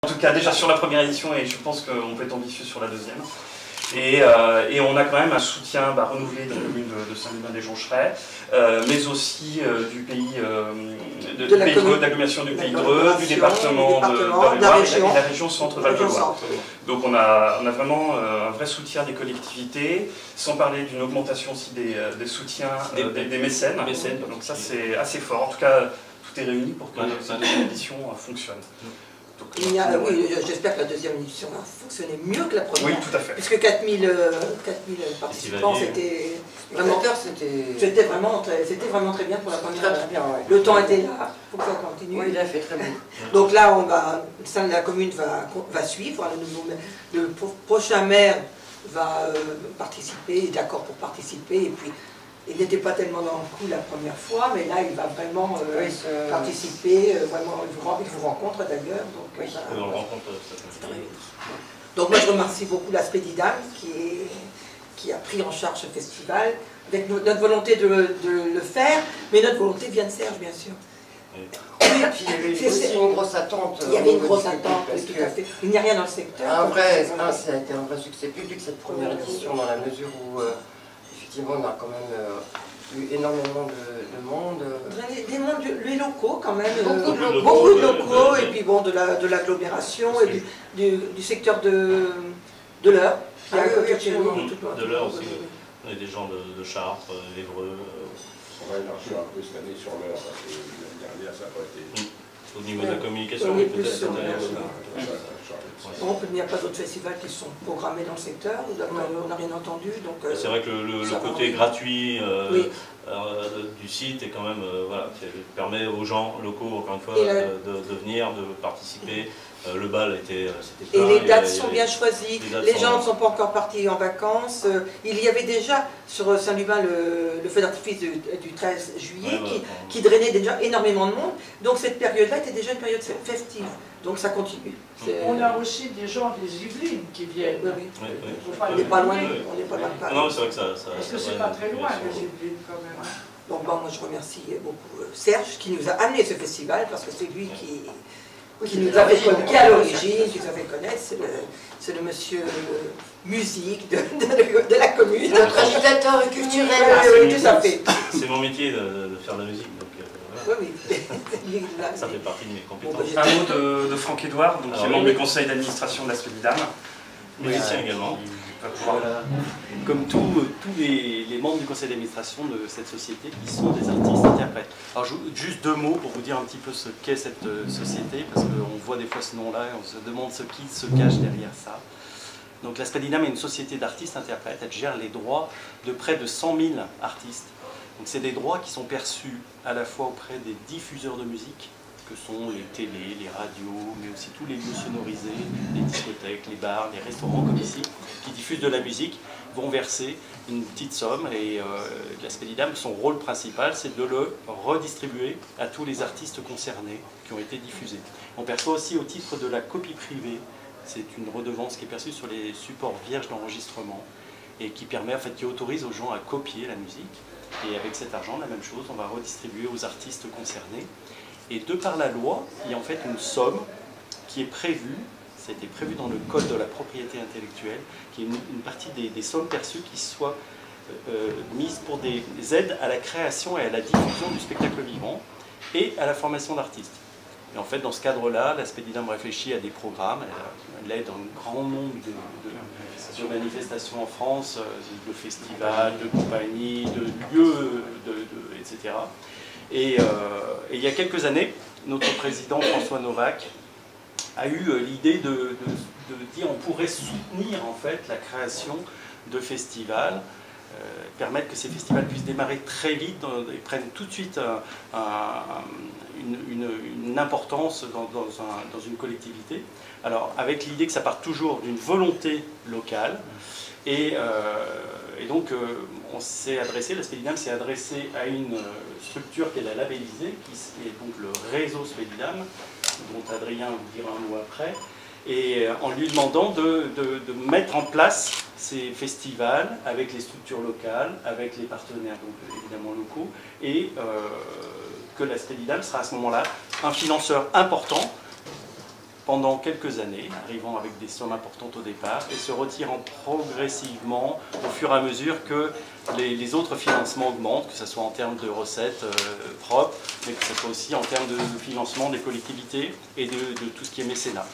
En tout cas, déjà sur la première édition, et je pense qu'on peut être ambitieux sur la deuxième. Et on a quand même un soutien renouvelé des communes de Saint-Liban-des-Joncherets, mais aussi du pays de l'agglomération du Pays de Dreux, du département de la région Centre-Val de Loire. Donc on a vraiment un vrai soutien des collectivités, sans parler d'une augmentation aussi des soutiens des mécènes. Donc ça c'est assez fort. En tout cas, tout est réuni pour que cette deuxième édition fonctionne. Oui, j'espère que la deuxième édition va fonctionner mieux que la première. Oui, tout à fait. Puisque 4000 participants, c'était vraiment très bien pour la première. Très bien, ouais. Le temps était là, il faut que ça continue. Oui, il a fait très bien. Donc là, la commune va suivre. Le prochain maire va participer, est d'accord pour participer. Et puis, il n'était pas tellement dans le coup la première fois, mais là, il va vraiment participer. Vraiment, il vous rencontre d'ailleurs. Donc, donc moi, je remercie beaucoup l'aspect d'IDAM qui a pris en charge ce festival, avec notre volonté de le faire, mais notre volonté vient de Serge, bien sûr. Oui, et puis il y avait aussi une grosse attente. Il y avait une grosse attente, parce tout à fait. Il n'y a rien dans le secteur. Ça a été un vrai succès public cette première édition, dans la mesure où effectivement on a quand même eu énormément de monde. Les locaux quand même, beaucoup de locaux, et puis bon, de l'agglomération et du secteur de l'Eure. De l'Eure aussi. On a des gens de Chartres, d'Évreux. On va élargir un peu cette année sur l'Eure, parce que l'année dernière ça n'a pas été... Au niveau de la communication, oui, peut-être. Il n'y a pas d'autres festivals qui sont programmés dans le secteur, on n'a rien entendu. C'est vrai que le côté gratuit du site est quand même, permet aux gens locaux, encore une fois, de venir, de participer. Le bal c'était plein. Et les dates sont bien choisies, les gens ne sont pas encore partis en vacances. Il y avait déjà sur Saint-Lubin le feu d'artifice du 13 juillet qui drainait déjà énormément de monde. Donc cette période-là était déjà une période festive. Donc ça continue. On a aussi des gens des Yvelines qui viennent. On n'est pas loin de Paris. Non, c'est vrai que ça... Parce que c'est pas très loin les Yvelines quand même. Donc moi je remercie beaucoup Serge qui nous a amené ce festival, parce que c'est lui qui nous avait connu, qui est à l'origine, qui nous avait connaître, c'est le monsieur musique de la commune. Notre agitateur culturel. Oui, tout à fait. C'est mon métier de faire de la musique, donc oui. Ça fait partie de mes compétences. Un mot de Franck Edouard, qui est membre du conseil d'administration de l'Aspect d'Idam. Musicien également. Voilà. Comme tous les membres du conseil d'administration de cette société qui sont des artistes-interprètes. Alors juste deux mots pour vous dire un petit peu ce qu'est cette société, parce qu'on voit des fois ce nom-là et on se demande ce qui se cache derrière ça. Donc l'Aspect d'Idam est une société d'artistes-interprètes, elle gère les droits de près de 100 000 artistes. Donc c'est des droits qui sont perçus à la fois auprès des diffuseurs de musique, que sont les télés, les radios, mais aussi tous les lieux sonorisés, les discothèques, les bars, les restaurants comme ici, qui diffusent de la musique, vont verser une petite somme. Et l'Aspect d'Idam, son rôle principal, c'est de le redistribuer à tous les artistes concernés qui ont été diffusés. On perçoit aussi au titre de la copie privée, c'est une redevance qui est perçue sur les supports vierges d'enregistrement et qui permet, en fait, qui autorise aux gens à copier la musique. Et avec cet argent, la même chose, on va redistribuer aux artistes concernés. Et de par la loi, il y a en fait une somme qui est prévue, ça a été prévu dans le code de la propriété intellectuelle, qui est une partie des sommes perçues qui soient mises pour des aides à la création et à la diffusion du spectacle vivant et à la formation d'artistes. Et en fait, dans ce cadre-là, l'Aspect d'Idam réfléchit à des programmes, elle aide un grand nombre de manifestations en France, de festivals, de compagnies, de lieux, etc. Et il y a quelques années, notre président François Novak a eu l'idée de dire on pourrait soutenir en fait la création de festivals, permettre que ces festivals puissent démarrer très vite et prennent tout de suite une importance dans une collectivité. Alors avec l'idée que ça part toujours d'une volonté locale. Et donc, on s'est adressé, l'Aspect d'Idam s'est adressé à une structure qu'elle a labellisée, qui est donc le réseau Aspect d'Idam, dont Adrien vous dira un mot après, et en lui demandant de mettre en place ces festivals avec les structures locales, avec les partenaires donc, évidemment locaux, et que l'Aspect d'Idam sera à ce moment-là un financeur important pendant quelques années, arrivant avec des sommes importantes au départ et se retirant progressivement au fur et à mesure que les autres financements augmentent, que ce soit en termes de recettes propres, mais que ce soit aussi en termes de financement des collectivités et de tout ce qui est mécénat.